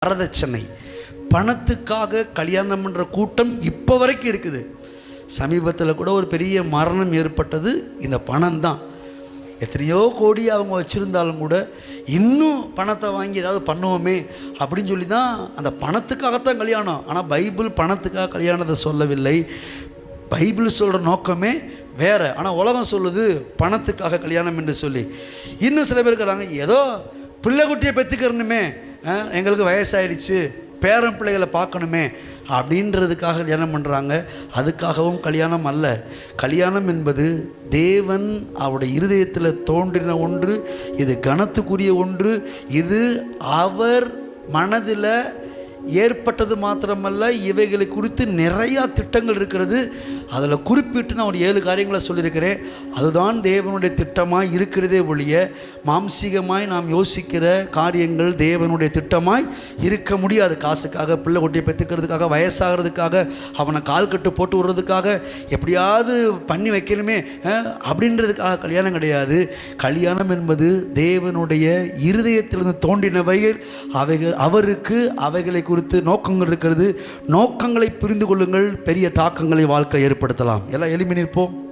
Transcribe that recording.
வரதட்சணை, பணத்துக்காக கல்யாணம் பண்ணுற கூட்டம் இப்போ வரைக்கும் இருக்குது. சமீபத்தில் கூட ஒரு பெரிய மரணம் ஏற்பட்டது இந்த பணம் தான். எத்தனையோ கோடி அவங்க வச்சுருந்தாலும் கூட இன்னும் பணத்தை வாங்கி ஏதாவது பண்ணுவோமே அப்படின்னு சொல்லி தான் அந்த பணத்துக்காகத்தான் கல்யாணம். ஆனால் பைபிள் பணத்துக்காக கல்யாணத்தை சொல்லவில்லை. பைபிள் சொல்கிற நோக்கமே வேறு. ஆனால் உலகம் சொல்லுது பணத்துக்காக கல்யாணம் என்று சொல்லி. இன்னும் சில பேர் இருக்கிறாங்க, ஏதோ பிள்ளை குட்டியை பெற்றுக்கிறணுமே, எங்களுக்கு வயசாயிடுச்சு, பேரன் பிள்ளைகளை பார்க்கணுமே அப்படின்றதுக்காக கல்யாணம் பண்ணுறாங்க. அதுக்காகவும் கல்யாணம் அல்ல. கல்யாணம் என்பது தேவன் அவருடைய இருதயத்தில் தோன்றின ஒன்று. இது கனத்துக்குரிய ஒன்று. இது அவர் மனதில் ஏற்பட்டது மாத்திரமல்ல, இவைகளை குறித்து நிறையா திட்டங்கள் இருக்கிறது. அதில் குறிப்பிட்டு நான் ஒரு 7 காரியங்களை சொல்லியிருக்கிறேன். அதுதான் தேவனுடைய திட்டமாய் இருக்கிறதே ஒழிய மாம்சீகமாய் நாம் யோசிக்கிற காரியங்கள் தேவனுடைய திட்டமாய் இருக்க முடியாது. காசுக்காக, பிள்ளை குட்டியை பெற்றுக்கிறதுக்காக, வயசாகிறதுக்காக, அவனை கால் கட்டு போட்டு விடுறதுக்காக, எப்படியாவது பண்ணி வைக்கணுமே அப்படின்றதுக்காக கல்யாணம் கிடையாது. கல்யாணம் என்பது தேவனுடைய இருதயத்திலிருந்து தோன்றினவைகள். அவருக்கு அவைகளை குறித்து நோக்கங்கள் இருக்கிறது. நோக்கங்களை புரிந்து கொள்ளுங்கள், பெரிய தாக்கங்களை வாழ்க்கை ஏற்படுத்தலாம். எல்லாம் எளிமை நிற்போம்.